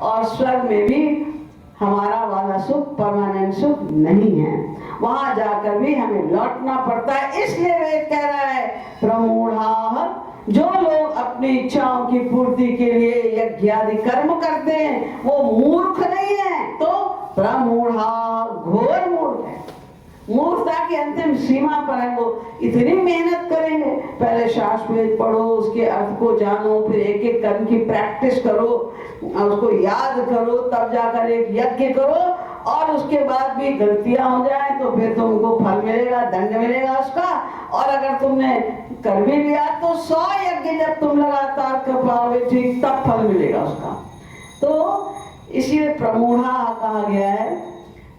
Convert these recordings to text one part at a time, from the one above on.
और स्वर्ग में भी हमारा वाला सुख परमानेंट सुख नहीं है, वहां जाकर भी हमें लौटना पड़ता है। इसलिए वेद कह रहा है प्रमूढ़ा, जो लोग अपनी इच्छाओं की पूर्ति के लिए यज्ञ आदि कर्म करते हैं वो मूर्ख नहीं है, तो प्रमूढ़ा घोर मूर्ख है। मूर्खता की अंतिम सीमा पर है। वो इतनी मेहनत करेंगे, पहले शास्त्र पढ़ो, उसके अर्थ को जानो, फिर एक एक कर्म की प्रैक्टिस करो, उसको याद करो, तब जाकर एक यज्ञ करो, और उसके बाद भी गलतियां हो जाए तो फिर तुमको फल मिलेगा, दंड मिलेगा उसका। और अगर तुमने कर भी लिया तो 100 यज्ञ जब तुम लगातार कर पाओगे ठीक, तब फल मिलेगा उसका। तो इसीलिए प्रमूढ़ा कहा गया है।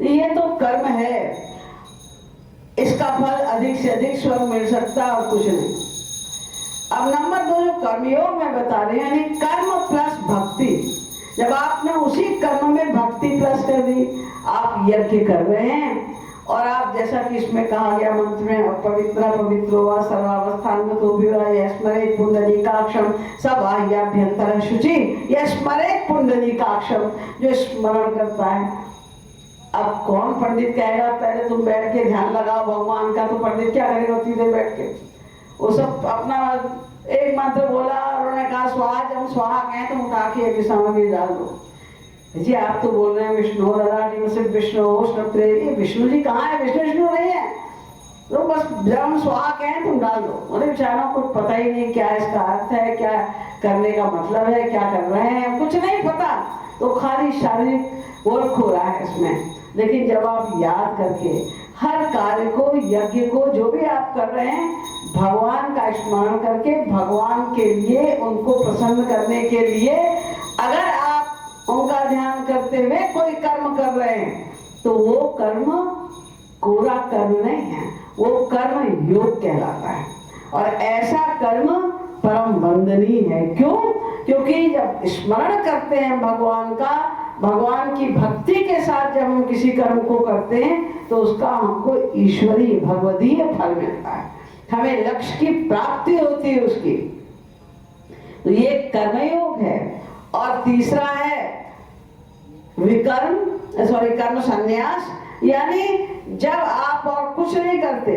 ये तो कर्म है, इसका फल अधिक से अधिक स्वर्ग मिल सकता है और कुछ नहीं। अब नंबर 2 जो कर्मयोग में बता रहे हैं, यानी कर्म प्लस भक्ति। जब आपने उसी कर्म में भक्ति प्लस कर दी, आप यज्ञ कर रहे हैं, और आप जैसा कि इसमें कहा गया मंत्र में, पवित्र पवित्रो वा सर्वावस्थान में तो भी स्मरेत पुंडरीकाक्षम सबाह्याभ्यंतर शुचि, यह स्मरेत पुंडरीकाक्षम, जो स्मरण करता है। अब कौन पंडित कहेगा पहले तुम बैठ के ध्यान लगाओ भगवान का, तो पंडित क्या करेगा उतनी देर बैठ के? वो सब अपना एक मंत्र बोला और उन्होंने कहा स्वाहा, जब स्वाहा कहें तो उठा के एक सामग्री डाल दो। जी आप तो बोल रहे हैं विष्णु ललाटी में सिर्फ विष्णु, ये विष्णु जी कहाँ है? विष्णु नहीं है। तो बस जब हम स्वाहा कहें तुम डाल दो। उन्हें बेचारों को पता ही नहीं क्या इसका अर्थ है, क्या करने का मतलब है, क्या कर रहे हैं, कुछ नहीं पता, तो खाली शारीरिक वर्क हो रहा है इसमें। लेकिन जब आप याद करके हर कार्य को, यज्ञ को, जो भी आप कर रहे हैं, भगवान का स्मरण करके, भगवान के लिए, उनको प्रसन्न करने के लिए अगर आप उनका ध्यान करते हुए कोई कर्म कर रहे हैं, तो वो कर्म कोरा कर्म नहीं है, वो कर्म योग कहलाता है। और ऐसा कर्म परम वंदनीय है। क्यों? क्योंकि जब स्मरण करते हैं भगवान का, भगवान की भक्ति के साथ जब हम किसी कर्म को करते हैं, तो उसका हमको ईश्वरीय भगवदीय फल मिलता है, हमें लक्ष्य की प्राप्ति होती है उसकी। तो ये कर्मयोग है। और तीसरा है कर्म संन्यास, यानी जब आप और कुछ नहीं करते,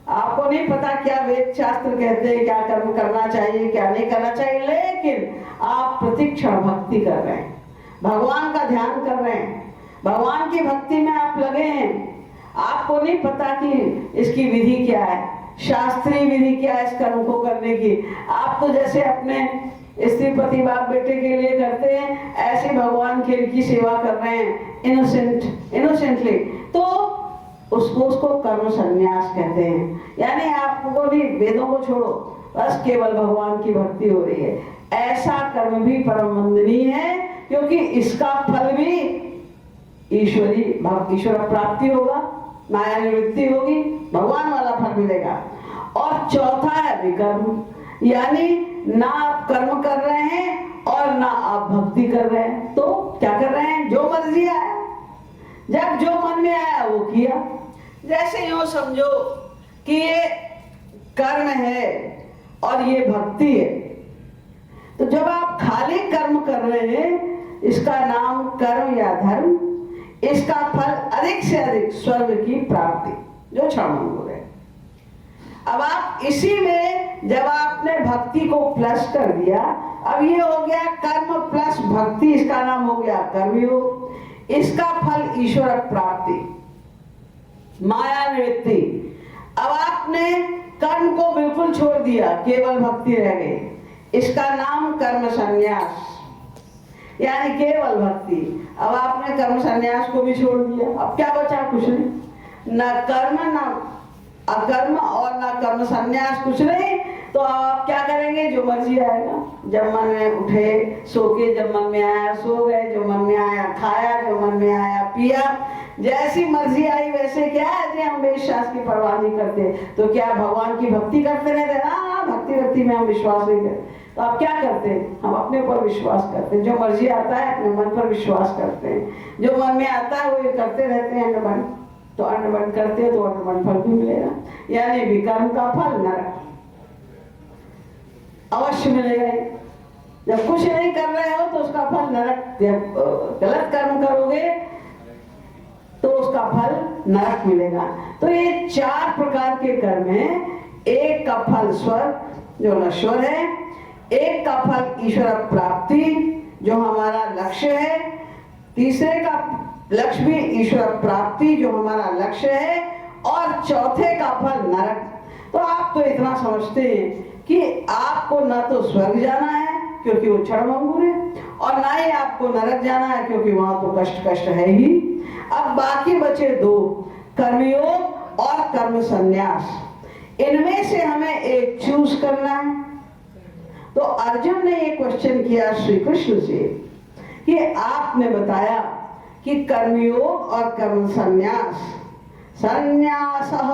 आपको नहीं पता क्या वेद शास्त्र कहते हैं, क्या कर्म करना चाहिए, क्या नहीं करना चाहिए, लेकिन आप प्रतिक्षण भक्ति कर रहे हैं, भगवान का ध्यान कर रहे हैं, भगवान की भक्ति में आप लगे हैं। आपको नहीं पता कि इसकी विधि क्या है, शास्त्रीय विधि क्या है इस कर्म को करने की। आप तो जैसे अपने स्त्री पति बाप बेटे के लिए करते हैं, ऐसे भगवान की सेवा कर रहे हैं इनोसेंटली। तो उसको कर्म संन्यास कहते हैं। यानी आपको भी वेदों को छोड़ो, बस केवल भगवान की भक्ति हो रही है। ऐसा कर्म भी परम वंदनीय है, क्योंकि इसका फल भी ईश्वर प्राप्ति होगा, माया निवृत्ति होगी, भगवान वाला फल मिलेगा। और चौथा है विकर्म, यानी ना आप कर्म कर रहे हैं और ना आप भक्ति कर रहे हैं, तो क्या कर रहे हैं? जो मर्जी आया, जब जो मन में आया वो किया। जैसे यूं समझो कि ये कर्म है और ये भक्ति है, तो जब आप खाली कर्म कर रहे हैं, इसका नाम कर्म या धर्म, इसका फल अधिक से अधिक स्वर्ग की प्राप्ति, जो क्षणभंगुर है। अब आप इसी में जब आपने भक्ति को प्लस कर दिया, अब ये हो गया कर्म प्लस भक्ति, इसका नाम हो गया कर्मयोग। इसका फल ईश्वर प्राप्ति, माया निवृत्ति। अब आपने कर्म को बिल्कुल छोड़ दिया, केवल भक्ति रह गई, इसका नाम कर्म संन्यास, यानी केवल भक्ति। अब आपने कर्म संन्यास को भी छोड़ दिया, अब क्या बचा? कुछ नहीं, न कर्म न अकर्म और ना कर्म संन्यास, कुछ नहीं। तो आप क्या करेंगे? जो मर्जी आएगा, जब मन में उठे सो के, जब मन में आया सो गए, जो मन में आया खाया, जो मन में आया पिया, जैसी मर्जी आई वैसे। क्या है, हम वेद शास्त्र की परवाह नहीं करते, तो क्या भगवान की भक्ति करते रहते? ना, भक्ति में हम विश्वास नहीं करते। तो आप क्या करते हैं? हम अपने ऊपर विश्वास करते हैं, जो मर्जी आता है अपने मन पर विश्वास करते हैं, जो मन में आता है वो ये करते रहते हैं अंडमान। तो अन्नबन करते हो तो अन्नबन फल भी मिलेगा, यानी विकर्म का फल नरक अवश्य मिलेगा। जब कुछ नहीं कर रहे हो तो उसका फल नरक, जब गलत कर्म करोगे तो उसका फल नरक मिलेगा। तो ये 4 प्रकार के कर्म हैं। एक का फल स्वर्ग जो नश्वर है, एक का फल ईश्वर प्राप्ति जो हमारा लक्ष्य है, तीसरे का लक्ष्य भी ईश्वर प्राप्ति जो हमारा लक्ष्य है, और चौथे का फल नरक। तो आप तो इतना समझते हैं कि आपको ना तो स्वर्ग जाना है क्योंकि वो क्षणभंगुर है, और ना ही आपको नरक जाना है क्योंकि वहां तो कष्ट है ही। अब बाकी बचे 2, कर्मयोग और कर्म संन्यास। इनमें से हमें एक चूज करना है। तो अर्जुन ने ये क्वेश्चन किया श्री कृष्ण से कि आपने बताया कि कर्मयोग और कर्म संन्यास, संन्यासः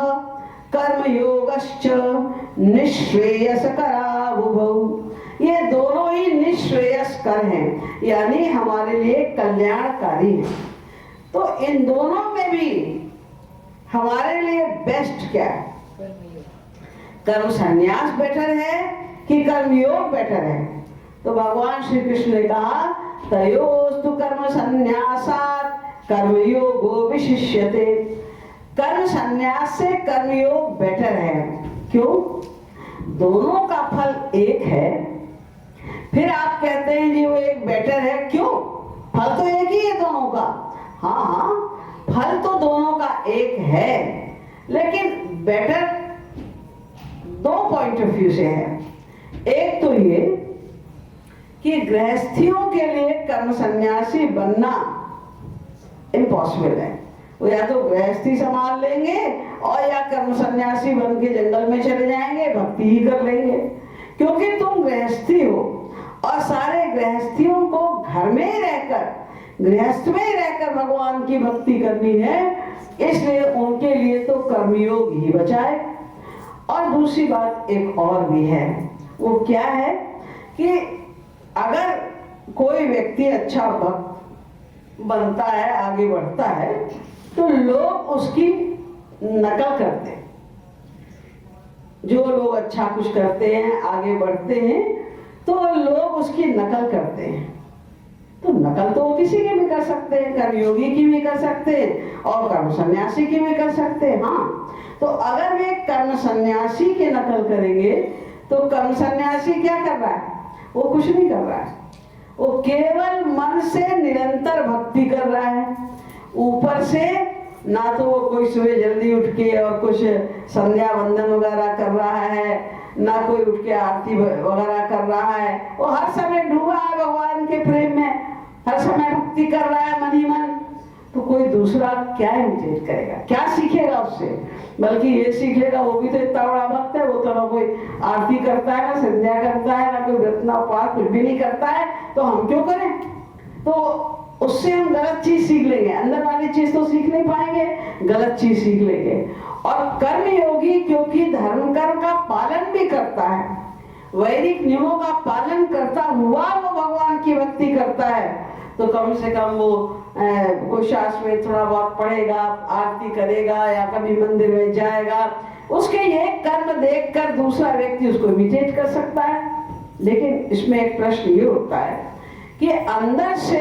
कर्मयोगश्च निःश्रेयसकरावुभौ, ये दोनों ही निःश्रेयसकर हैं, यानी हमारे लिए कल्याणकारी हैं। तो इन दोनों में भी हमारे लिए बेस्ट क्या है? कर्म संन्यास बेटर है कि कर्मयोग बेटर है? तो भगवान श्री कृष्ण ने कहा तयोस्तु कर्म संन्यासात् कर्मयोगो विशिष्यते। कर्म संन्यास से कर्मयोग बेटर है। क्यों? दोनों का फल एक है। फिर आप कहते हैं जी वो एक बेटर है, क्यों? फल तो एक ही है दोनों का। हाँ, फल तो दोनों का एक है, लेकिन बेटर 2 पॉइंट ऑफ व्यू से है। एक तो ये कि गृहस्थियों के लिए कर्म सन्यासी बनना इम्पॉसिबल है। वो या तो गृहस्थी संभाल लेंगे और या कर्म सन्यासी बन के जंगल में चले जाएंगे, भक्ति ही कर लेंगे। क्योंकि तुम गृहस्थी हो और सारे गृहस्थियों को घर में ही रहकर, गृहस्थ में ही रहकर भगवान की भक्ति करनी है, इसलिए उनके लिए तो कर्मयोग ही बचा है। और दूसरी बात एक और भी है, वो क्या है कि अगर कोई व्यक्ति अच्छा भक्त बनता है, आगे बढ़ता है, तो लोग उसकी नकल करते हैं। जो लोग अच्छा कुछ करते हैं, आगे बढ़ते हैं, तो लोग उसकी नकल करते हैं। तो नकल तो वो किसी की भी कर सकते हैं, कर्मयोगी की भी कर सकते हैं और कर्म सन्यासी की भी कर सकते हैं। हाँ, तो अगर वे कर्म सन्यासी की नकल करेंगे तो कर्म सन्यासी क्या कर रहा है? वो कुछ नहीं कर रहा है, वो केवल मन से निरंतर भक्ति कर रहा है। ऊपर से ना तो वो कोई सुबह जल्दी उठ के और कुछ संध्या वंदन वगैरह कर रहा है, ना कोई उठ के आरती वगैरह कर रहा है। वो हर समय डूबा है भगवान के प्रेम में, हर समय भक्ति कर रहा है मन ही मन। तो कोई दूसरा क्या इमिटेट करेगा, क्या सीखेगा उससे? बल्कि ये सीखेगा वो भी तो इतना बड़ा भक्त है, वो तो ना कोई आरती करता है, ना संध्या करता है, ना कोई व्रतना उपवास कुछ भी नहीं करता है, तो हम क्यों करें? तो उससे हम गलत चीज सीख लेंगे, अंदर वाली चीज तो सीख नहीं पाएंगे, गलत चीज सीख लेंगे। और कर्म योगी क्योंकि धर्म कर्म का पालन भी करता है, वैदिक नियमों का पालन करता हुआ वो भगवान की भक्ति करता है, तो कम से कम वो कोई शास्त्र में थोड़ा बहुत पढ़ेगा, आरती करेगा या कभी मंदिर में जाएगा, उसके ये कर्म देखकर दूसरा व्यक्ति उसको इमिटेट कर सकता है। लेकिन इसमें एक प्रश्न ये उठता है कि अंदर से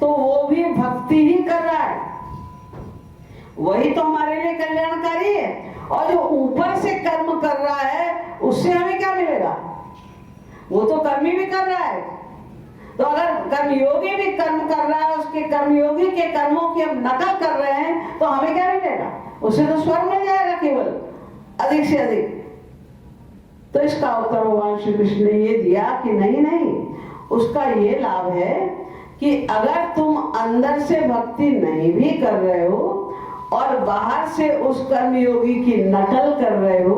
तो वो भी भक्ति ही कर रहा है, वही तो हमारे लिए कल्याणकारी है, और जो ऊपर से कर्म कर रहा है उससे हमें क्या मिलेगा? वो तो कर्मी भी कर रहा है। तो अगर कर्मयोगी भी कर्म कर रहा है, उसके कर्मयोगी के कर्मों की हम नकल कर रहे हैं, तो हमें क्या मिलेगा? उससे तो स्वर्ग मिल जाएगा केवल, अधिक से अधिक। तो इसका उत्तर भगवान श्री कृष्ण ने ये दिया कि नहीं, उसका ये लाभ है कि अगर तुम अंदर से भक्ति नहीं भी कर रहे हो और बाहर से उस कर्मयोगी की नकल कर रहे हो,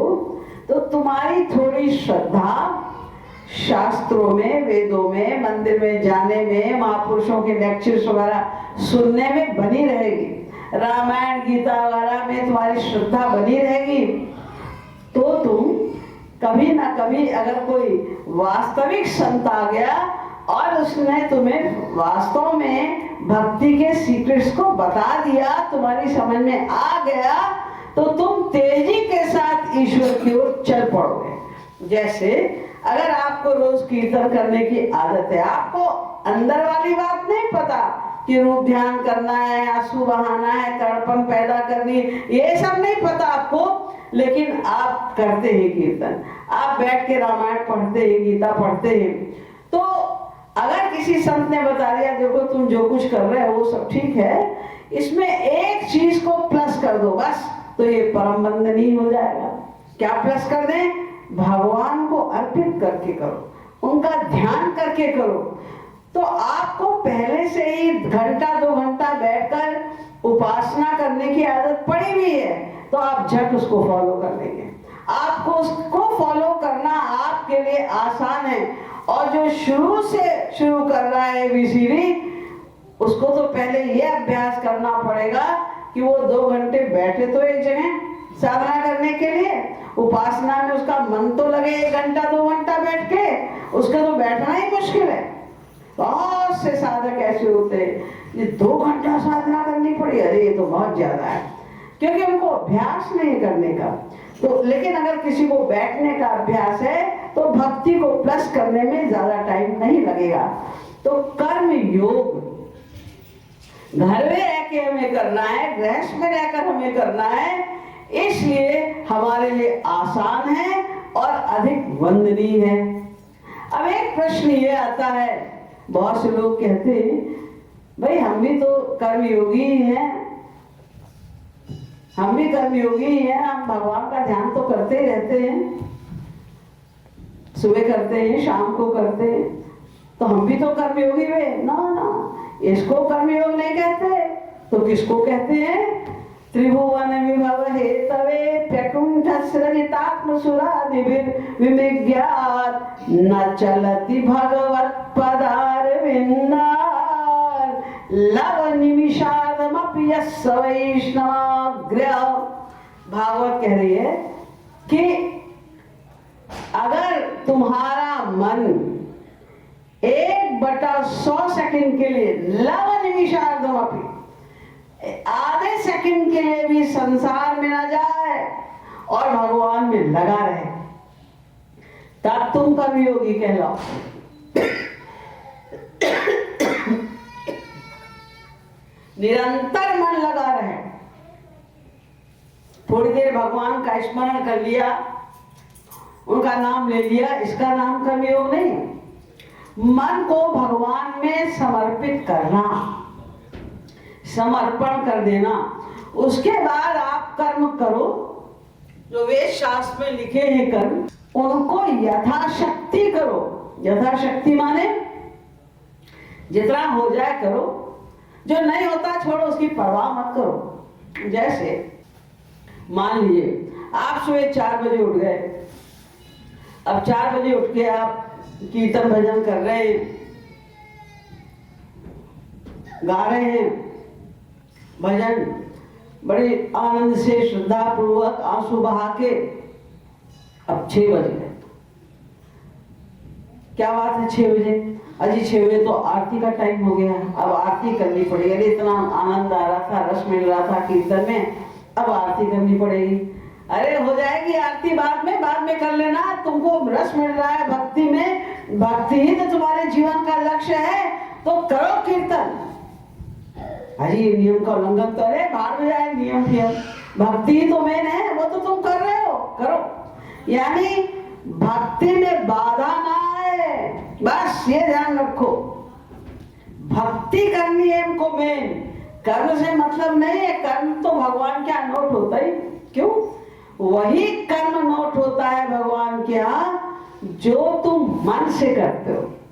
तो तुम्हारी थोड़ी श्रद्धा शास्त्रों में, वेदों में, मंदिर में जाने में, महापुरुषों के लेक्चर्स वगैरह सुनने में बनी रहेगी, रामायण गीता वगैरह में तुम्हारी श्रद्धा बनी रहेगी। तो तुम कभी ना कभी अगर कोई वास्तविक संत आ गया और उसने तुम्हें वास्तव में भक्ति के सीक्रेट्स को बता दिया, तुम्हारी समझ में आ गया, तो तुम तेजी के साथ ईश्वर की ओर चल पड़ोगे। जैसे अगर आपको रोज कीर्तन करने की आदत है, आपको अंदर वाली बात नहीं पता कि रूप ध्यान करना है, आंसू बहाना है, तड़पन पैदा करनी, ये सब नहीं पता आपको, लेकिन आप करते हैं कीर्तन, आप बैठ के रामायण पढ़ते हैं, गीता पढ़ते हैं, तो अगर किसी संत ने बता दिया देखो तुम जो कुछ कर रहे हो वो सब ठीक है, इसमें एक चीज को प्लस कर दो बस, तो ये परम वंदनीय हो जाएगा। क्या प्लस कर दें? भगवान को अर्पित करके करो, उनका ध्यान करके करो, तो आपको पहले से ही घंटा 2 घंटा बैठकर उपासना करने की आदत पड़ी हुई है, तो आप झट उसको फॉलो कर लेंगे। आपको उसको फॉलो करना आपके लिए आसान है, और जो शुरू से शुरू कर रहा है ABCD, उसको तो पहले ये अभ्यास करना पड़ेगा कि वो 2 घंटे बैठे तो एक जगह साधना करने के लिए, उपासना में उसका मन तो लगे 1 घंटा 2 घंटा बैठ के, उसका तो बैठना ही मुश्किल है। बहुत से साधक ऐसे होते हैं, ये 2 घंटा साधना करनी पड़ी, अरे ये तो बहुत ज्यादा है, क्योंकि उनको अभ्यास नहीं करने का। तो लेकिन अगर किसी को बैठने का अभ्यास है तो भक्ति को प्लस करने में ज्यादा टाइम नहीं लगेगा। तो कर्म योग घर में रह के हमें करना है, गृहस्थ में रहकर हमें करना है, इसलिए हमारे लिए आसान है और अधिक वंदनीय है। अब एक प्रश्न ये आता है, बहुत से लोग कहते हैं भाई हम भी तो कर्मयोगी हैं, हम भी कर्मयोगी हैं, हम भगवान का ध्यान तो करते ही रहते हैं, सुबह करते हैं शाम को करते हैं, तो हम भी तो कर्मयोगी हुए। ना ना, इसको कर्मयोग नहीं कहते, तो किसको कहते हैं? त्रिभुवन विभव हेतवे प्रकुंठ सृजितात्म सुरादिभिर विमिज्ञात न चलति भगवत पदार विन्दार लव निमिषादमपि यस्य वैष्णवाग्र्य। भागवत कह रही है कि अगर तुम्हारा मन 1/100 सेकंड के लिए लव निमिषार्धमपि, आधे सेकंड के लिए भी संसार में ना जाए और भगवान में लगा रहे, तब तुम कर्मयोगी कहलाओ। निरंतर मन लगा रहे, थोड़ी देर भगवान का स्मरण कर लिया, उनका नाम ले लिया, इसका नाम कर्मयोग नहीं। मन को भगवान में समर्पित करना, समर्पण कर देना, उसके बाद आप कर्म करो जो वेद शास्त्र में लिखे हैं कर्म, उनको यथाशक्ति करो। यथाशक्ति माने जितना हो जाए करो, जो नहीं होता छोड़ो, उसकी परवाह मत करो। जैसे मान लीजिए आप सुबह 4 बजे उठ गए, अब 4 बजे उठ के आप कीर्तन भजन कर रहे हैं, गा रहे हैं भजन बड़े आनंद से श्रद्धा पूर्वक आंसू बहा के, अब 6 बज गए। क्या बात है 6 बजे? अजी 6 बजे तो आरती का टाइम हो गया, अब आरती करनी पड़ेगी। अरे इतना आनंद आ रहा था, रस मिल रहा था कीर्तन में, अब आरती करनी पड़ेगी। अरे हो जाएगी आरती बाद में कर लेना, तुमको रस मिल रहा है भक्ति में, भक्ति ही तो तुम्हारे जीवन का लक्ष्य है, तो करो कीर्तन। अजी नियम का उल्लंघन तो, अरे बाहर में जाए नियम, भक्ति ही तो मेन है, वो तो तुम कर रहे हो, करो। यानी भक्ति में बाधा ना आए, बस ये ध्यान रखो। भक्ति करनी है हमको मेन, कर्म से मतलब नहीं है। कर्म तो भगवान क्या नोट होता ही क्यों? वही कर्म नोट होता है भगवान के यहाँ जो तुम मन से करते हो।